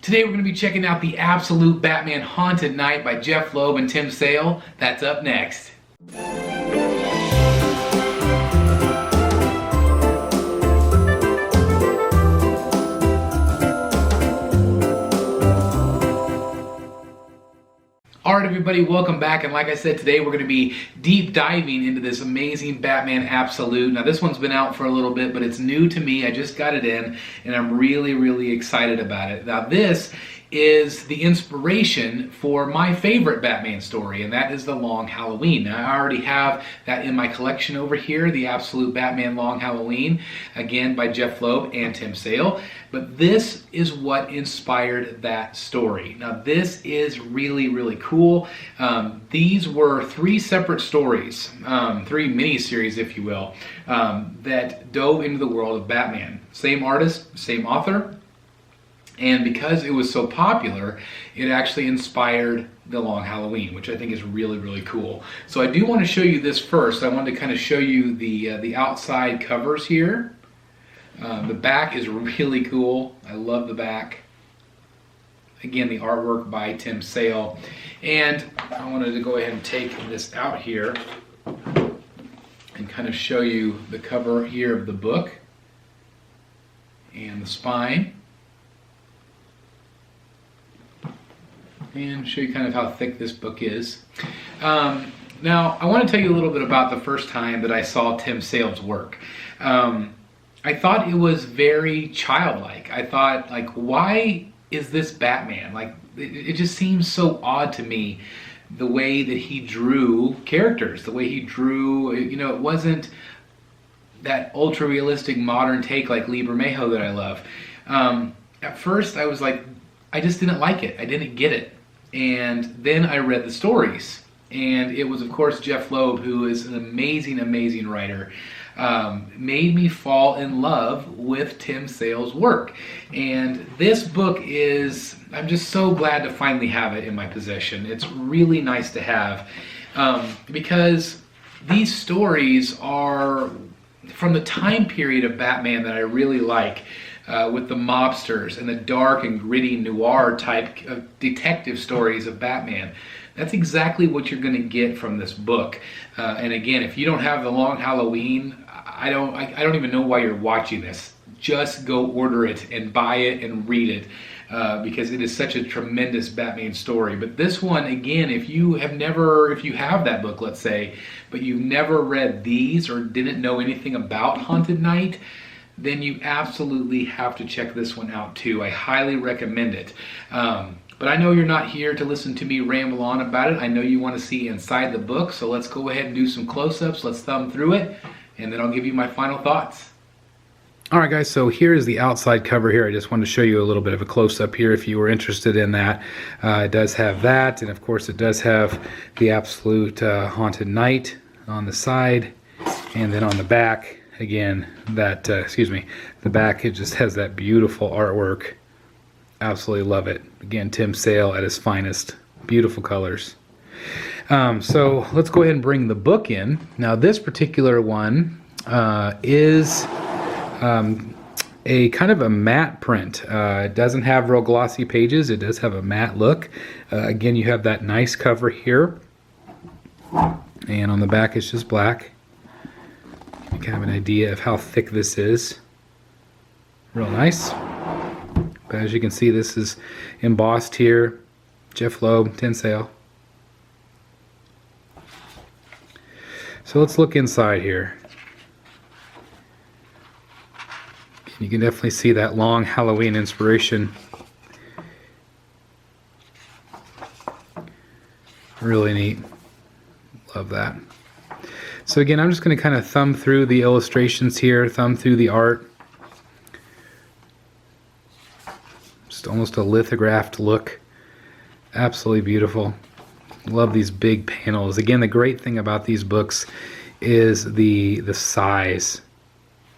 Today we're going to be checking out The Absolute Batman Haunted Night by Jeph Loeb and Tim Sale. That's up next. Alright everybody, welcome back, and like I said, today we're going to be deep diving into this amazing Batman Absolute. Now this one's been out for a little bit, but it's new to me. I just got it in, and I'm really excited about it. Now this is the inspiration for my favorite Batman story, and that is The Long Halloween. Now I already have that in my collection over here, The Absolute Batman Long Halloween, again by Jeph Loeb and Tim Sale. But this is what inspired that story. Now this is really cool. These were three separate stories, three mini-series if you will, that dove into the world of Batman. Same artist, same author. And because it was so popular, it actually inspired The Long Halloween, which I think is really cool. So I do want to show you this first. I wanted to kind of show you the outside covers here. The back is really cool. I love the back. Again, the artwork by Tim Sale. And I wanted to go ahead and take this out here and kind of show you the cover here of the book and the spine. And show you kind of how thick this book is. Now, I want to tell you a little bit about the first time that I saw Tim Sale's work. I thought it was very childlike. I thought, like, why is this Batman? Like, it just seems so odd to me, the way that he drew characters, the way he drew, you know, it wasn't that ultra-realistic modern take like Lee Bermejo that I love. At first, I was like, I just didn't like it. I didn't get it. And then I read the stories, and it was of course Jeph Loeb, who is an amazing writer, made me fall in love with Tim Sale's work. And this book is, I'm just so glad to finally have it in my possession. It's really nice to have, because these stories are from the time period of Batman that I really like. With the mobsters and the dark and gritty noir type of detective stories of Batman. That's exactly what you're going to get from this book. And again, if you don't have The Long Halloween, I don't even know why you're watching this. Just go order it and buy it and read it, because it is such a tremendous Batman story. But this one, again, if you have that book, let's say, but you've never read these or didn't know anything about Haunted Night, then you absolutely have to check this one out too. I highly recommend it. But I know you're not here to listen to me ramble on about it. I know you want to see inside the book, so let's go ahead and do some close-ups. Let's thumb through it, and then I'll give you my final thoughts. Alright guys, so here is the outside cover here. I just wanted to show you a little bit of a close-up here if you were interested in that. It does have that, and of course it does have the Absolute Haunted Night on the side, and then on the back, again, that, the back, it just has that beautiful artwork. Absolutely love it. Again, Tim Sale at his finest. Beautiful colors. So let's go ahead and bring the book in. Now this particular one is a kind of a matte print. It doesn't have real glossy pages. It does have a matte look. Again, you have that nice cover here. And on the back it's just black. You can have an idea of how thick this is. Real nice. But as you can see, this is embossed here. Jeph Loeb, Tim Sale. So let's look inside here. You can definitely see that Long Halloween inspiration. Really neat. Love that. So again, I'm just going to kind of thumb through the illustrations here, thumb through the art. Just almost a lithographed look. Absolutely beautiful. Love these big panels. Again, the great thing about these books is the size.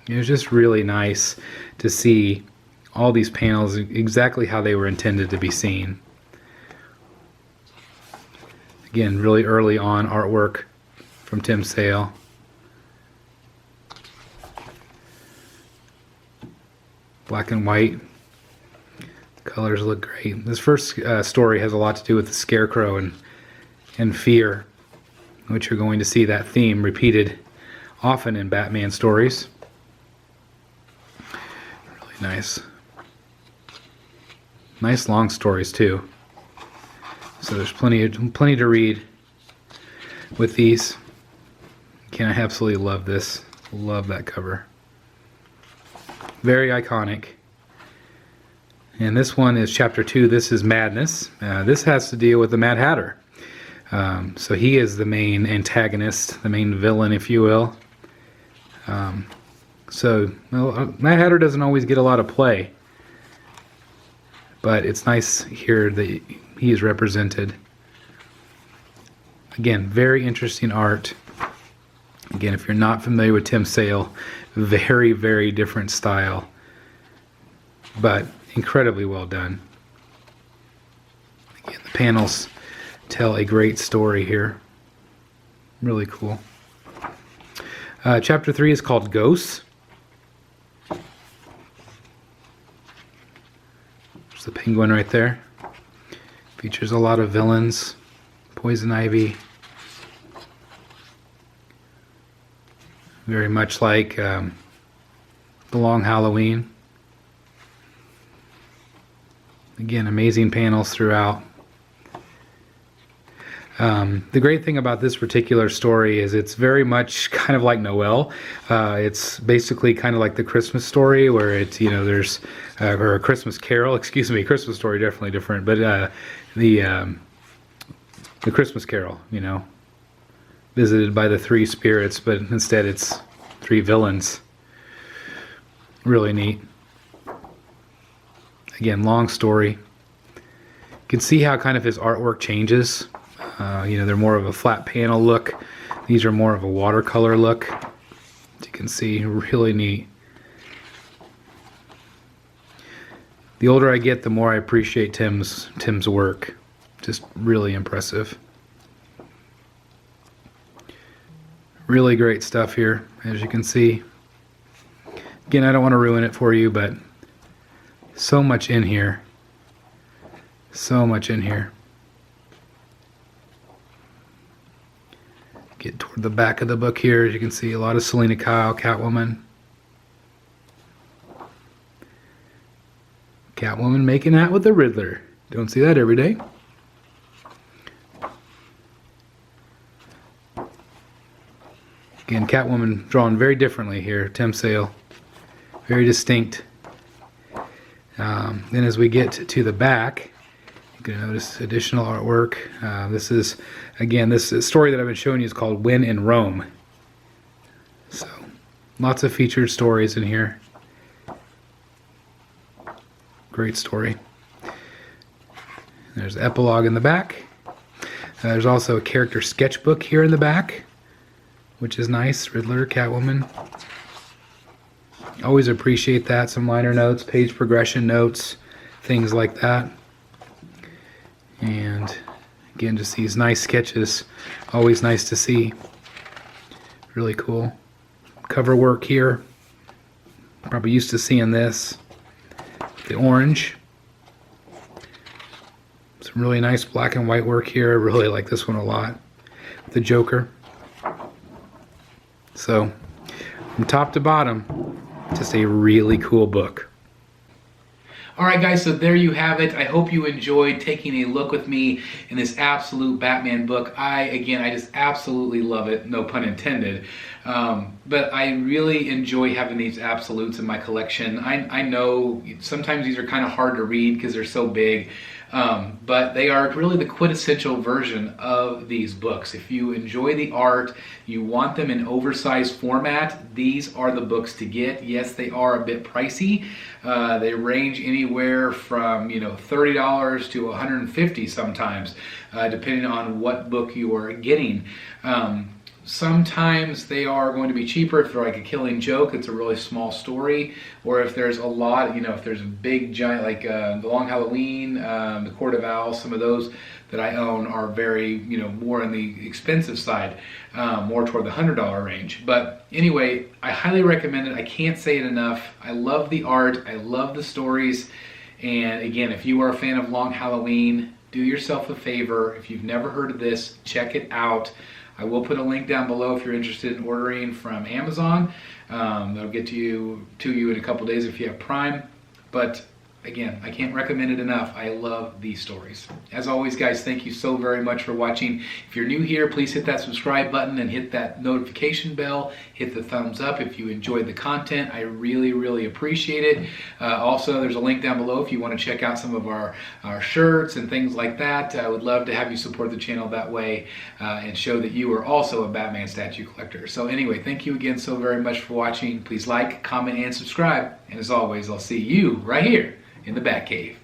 It was just really nice to see all these panels exactly how they were intended to be seen. Again, really early on artwork from Tim Sale. Black and white. Colors look great. This first story has a lot to do with the Scarecrow and fear, which you're going to see that theme repeated often in Batman stories. Really nice. Nice long stories too. So there's plenty to read with these. Again, I absolutely love this. Love that cover. Very iconic. And this one is chapter 2. This is Madness. This has to deal with the Mad Hatter. So he is the main antagonist, the main villain, if you will. Mad Hatter doesn't always get a lot of play, but it's nice here that he is represented. Again, very interesting art. Again, if you're not familiar with Tim Sale, very, very different style, but incredibly well done. Again, the panels tell a great story here. Really cool. Chapter 3 is called Ghosts. There's the penguin right there. Features a lot of villains. Poison Ivy. Very much like The Long Halloween. Again, amazing panels throughout. The great thing about this particular story is it's very much kind of like Noel. It's basically kind of like the Christmas story, where it's, you know, there's or a Christmas Carol. Excuse me, Christmas story definitely different, but the Christmas Carol, you know, visited by the 3 spirits, but instead it's 3 villains. Really neat. Again, long story. You can see how kind of his artwork changes. You know, they're more of a flat panel look. These are more of a watercolor look. As you can see, really neat. The older I get, the more I appreciate Tim's work. Just really impressive. Really great stuff here, as you can see. Again, I don't want to ruin it for you, but so much in here. So much in here. Get toward the back of the book here, as you can see, a lot of Selena Kyle, Catwoman. Catwoman making out with the Riddler. Don't see that every day. Again, Catwoman drawn very differently here, Tim Sale. Very distinct. Then as we get to the back, you can notice additional artwork. This is, again, this story that I've been showing you is called When in Rome. So, lots of featured stories in here. Great story. There's the epilogue in the back. There's also a character sketchbook here in the back, which is nice. Riddler, Catwoman. Always appreciate that. Some liner notes, page progression notes, things like that. And again, just these nice sketches. Always nice to see. Really cool. Cover work here. Probably used to seeing this. The orange. Some really nice black and white work here. I really like this one a lot. The Joker. So, from top to bottom, just a really cool book. Alright guys, so there you have it. I hope you enjoyed taking a look with me in this absolute Batman book. I just absolutely love it, no pun intended. But I really enjoy having these absolutes in my collection. I know sometimes these are kind of hard to read because they're so big. But they are really the quintessential version of these books. If you enjoy the art, you want them in oversized format, these are the books to get. Yes, they are a bit pricey. They range anywhere from $30 to $150 sometimes, depending on what book you are getting. Sometimes they are going to be cheaper if they're like a Killing Joke, it's a really small story, or if there's a lot, if there's a big giant, like The Long Halloween, The Court of Owls, some of those that I own are very, more on the expensive side, more toward the $100 range. But anyway, I highly recommend it. I can't say it enough. I love the art. I love the stories. And again, if you are a fan of Long Halloween, do yourself a favor. If you've never heard of this, check it out. I will put a link down below if you're interested in ordering from Amazon. They'll get to you in a couple days if you have Prime. But again, I can't recommend it enough. I love these stories. As always, guys, thank you so very much for watching. If you're new here, please hit that subscribe button and hit that notification bell. Hit the thumbs up if you enjoyed the content. I really, really appreciate it. Also, there's a link down below if you want to check out some of our shirts and things like that. I would love to have you support the channel that way and show that you are also a Batman statue collector. So anyway, thank you again so very much for watching. Please like, comment, and subscribe. And as always, I'll see you right here in the Batcave.